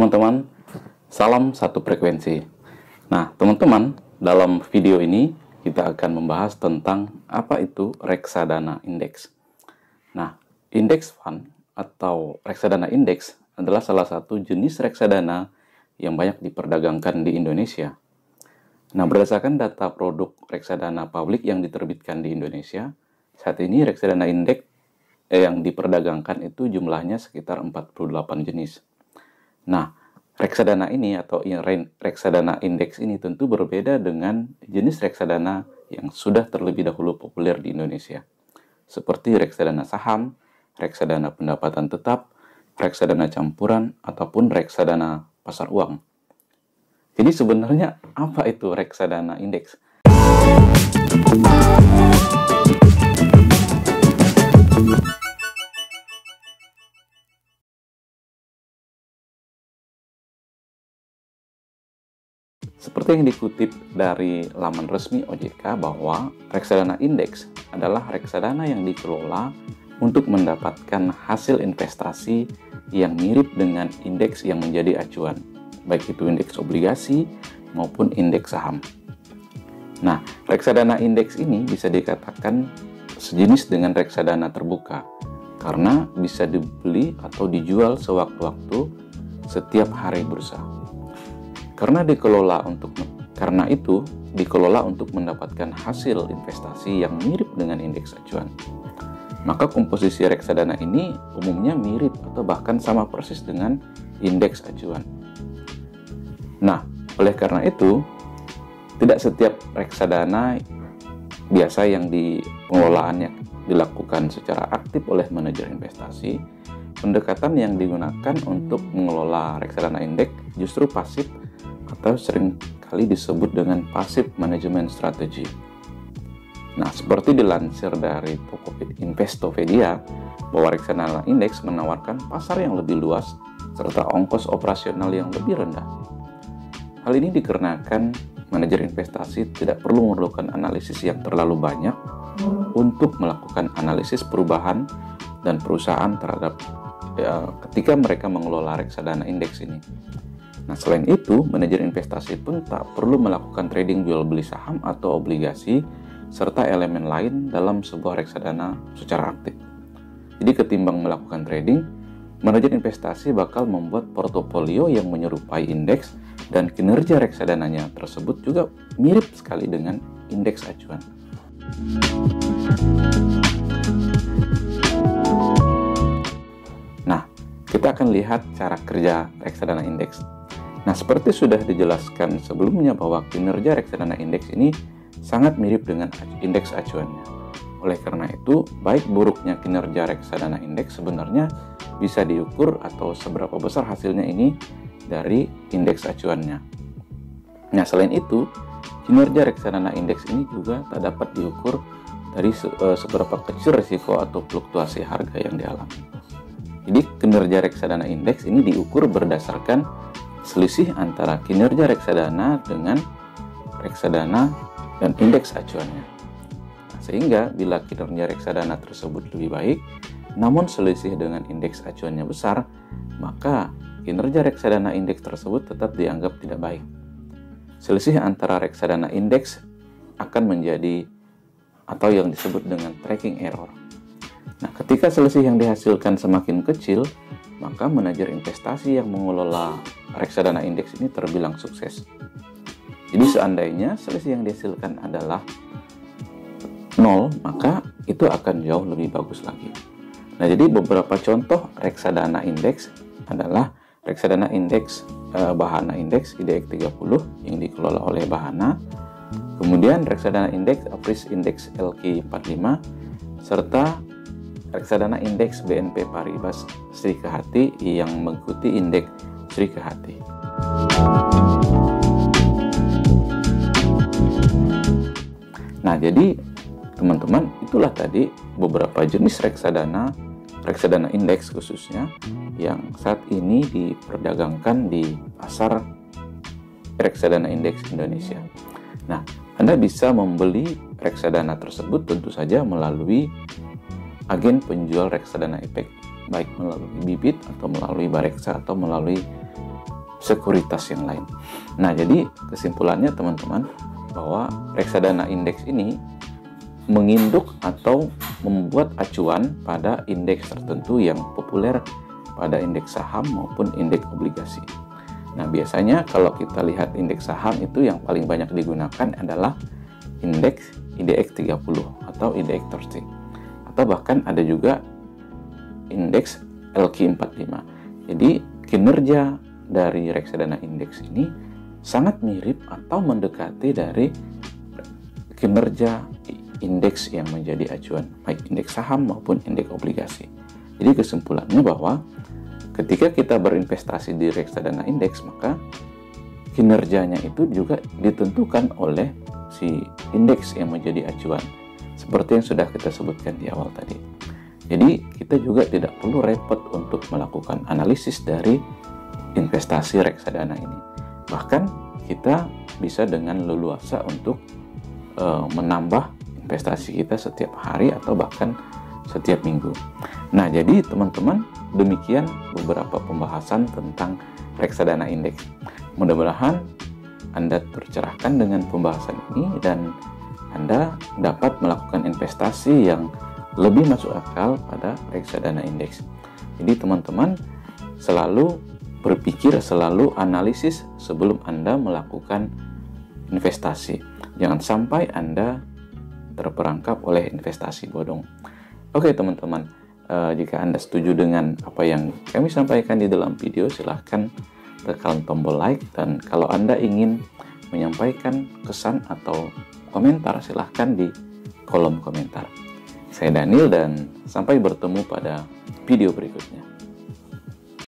teman-teman, salam satu frekuensi. Nah, teman-teman, dalam video ini kita akan membahas tentang apa itu reksadana indeks. Nah, indeks fund atau reksadana indeks adalah salah satu jenis reksadana yang banyak diperdagangkan di Indonesia. Nah, berdasarkan data produk reksadana publik yang diterbitkan di Indonesia, saat ini reksadana indeks yang diperdagangkan itu jumlahnya sekitar 48 jenis. Nah, reksadana ini atau reksadana indeks ini tentu berbeda dengan jenis reksadana yang sudah terlebih dahulu populer di Indonesia, seperti reksadana saham, reksadana pendapatan tetap, reksadana campuran, ataupun reksadana pasar uang. Jadi sebenarnya apa itu reksadana indeks? Seperti yang dikutip dari laman resmi OJK bahwa reksadana indeks adalah reksadana yang dikelola untuk mendapatkan hasil investasi yang mirip dengan indeks yang menjadi acuan, baik itu indeks obligasi maupun indeks saham. Nah, reksadana indeks ini bisa dikatakan sejenis dengan reksadana terbuka karena bisa dibeli atau dijual sewaktu-waktu setiap hari bursa. Karena itu dikelola untuk mendapatkan hasil investasi yang mirip dengan indeks acuan. Maka komposisi reksadana ini umumnya mirip atau bahkan sama persis dengan indeks acuan. Nah, oleh karena itu, tidak setiap reksadana biasa yang pengelolaannya dilakukan secara aktif oleh manajer investasi, pendekatan yang digunakan untuk mengelola reksadana indeks justru pasif atau sering kali disebut dengan passive management strategy. Nah, seperti dilansir dari toko Investopedia, bahwa reksadana indeks menawarkan pasar yang lebih luas serta ongkos operasional yang lebih rendah. Hal ini dikarenakan manajer investasi tidak perlu memerlukan analisis yang terlalu banyak untuk melakukan analisis perubahan dan perusahaan terhadap ketika mereka mengelola reksadana indeks ini. Nah, selain itu, manajer investasi pun tak perlu melakukan trading jual beli saham atau obligasi serta elemen lain dalam sebuah reksadana secara aktif. Jadi ketimbang melakukan trading, manajer investasi bakal membuat portofolio yang menyerupai indeks dan kinerja reksadananya tersebut juga mirip sekali dengan indeks acuan. Nah, kita akan lihat cara kerja reksadana indeks. Nah, seperti sudah dijelaskan sebelumnya bahwa kinerja reksadana indeks ini sangat mirip dengan indeks acuannya. Oleh karena itu, baik buruknya kinerja reksadana indeks sebenarnya bisa diukur atau seberapa besar hasilnya ini dari indeks acuannya. Nah, selain itu, kinerja reksadana indeks ini juga tak dapat diukur dari seberapa kecil risiko atau fluktuasi harga yang dialami. Jadi, kinerja reksadana indeks ini diukur berdasarkan selisih antara kinerja reksadana dengan reksadana dan indeks acuannya. Nah, sehingga bila kinerja reksadana tersebut lebih baik, namun selisih dengan indeks acuannya besar, maka kinerja reksadana indeks tersebut tetap dianggap tidak baik. Selisih antara reksadana indeks akan menjadi atau yang disebut dengan tracking error. Nah, ketika selisih yang dihasilkan semakin kecil, maka manajer investasi yang mengelola reksadana indeks ini terbilang sukses. Jadi seandainya selisih yang dihasilkan adalah 0, maka itu akan jauh lebih bagus lagi. Nah, jadi beberapa contoh reksadana indeks adalah reksadana indeks Bahana Indeks IDX 30 yang dikelola oleh Bahana, kemudian reksadana indeks Apris Indeks LQ 45, serta reksadana indeks BNP Paribas Sri Kehati yang mengikuti indeks Sri Kehati. Nah, jadi teman-teman, itulah tadi beberapa jenis reksadana indeks khususnya yang saat ini diperdagangkan di pasar reksadana indeks Indonesia. Nah, Anda bisa membeli reksadana tersebut tentu saja melalui agen penjual reksadana efek, baik melalui Bibit atau melalui Bareksa atau melalui sekuritas yang lain. Nah, jadi kesimpulannya teman-teman bahwa reksadana indeks ini menginduk atau membuat acuan pada indeks tertentu yang populer pada indeks saham maupun indeks obligasi. Nah, biasanya kalau kita lihat indeks saham itu yang paling banyak digunakan adalah indeks IDX 30 atau IDX 30, atau bahkan ada juga indeks LQ45. Jadi kinerja dari reksadana indeks ini sangat mirip atau mendekati dari kinerja indeks yang menjadi acuan, baik indeks saham maupun indeks obligasi. Jadi kesimpulannya bahwa ketika kita berinvestasi di reksadana indeks, maka kinerjanya itu juga ditentukan oleh si indeks yang menjadi acuan, seperti yang sudah kita sebutkan di awal tadi. Jadi kita juga tidak perlu repot untuk melakukan analisis dari investasi reksadana ini. Bahkan kita bisa dengan leluasa untuk menambah investasi kita setiap hari atau bahkan setiap minggu. Nah, jadi teman-teman, demikian beberapa pembahasan tentang reksadana indeks. Mudah-mudahan Anda tercerahkan dengan pembahasan ini dan Anda dapat melakukan investasi yang lebih masuk akal pada reksadana indeks. Jadi teman-teman selalu berpikir, selalu analisis sebelum Anda melakukan investasi. Jangan sampai Anda terperangkap oleh investasi bodong. Oke teman-teman, jika Anda setuju dengan apa yang kami sampaikan di dalam video, silahkan tekan tombol like, dan kalau Anda ingin menyampaikan kesan atau komentar, silahkan di kolom komentar. Saya Daniel dan sampai bertemu pada video berikutnya.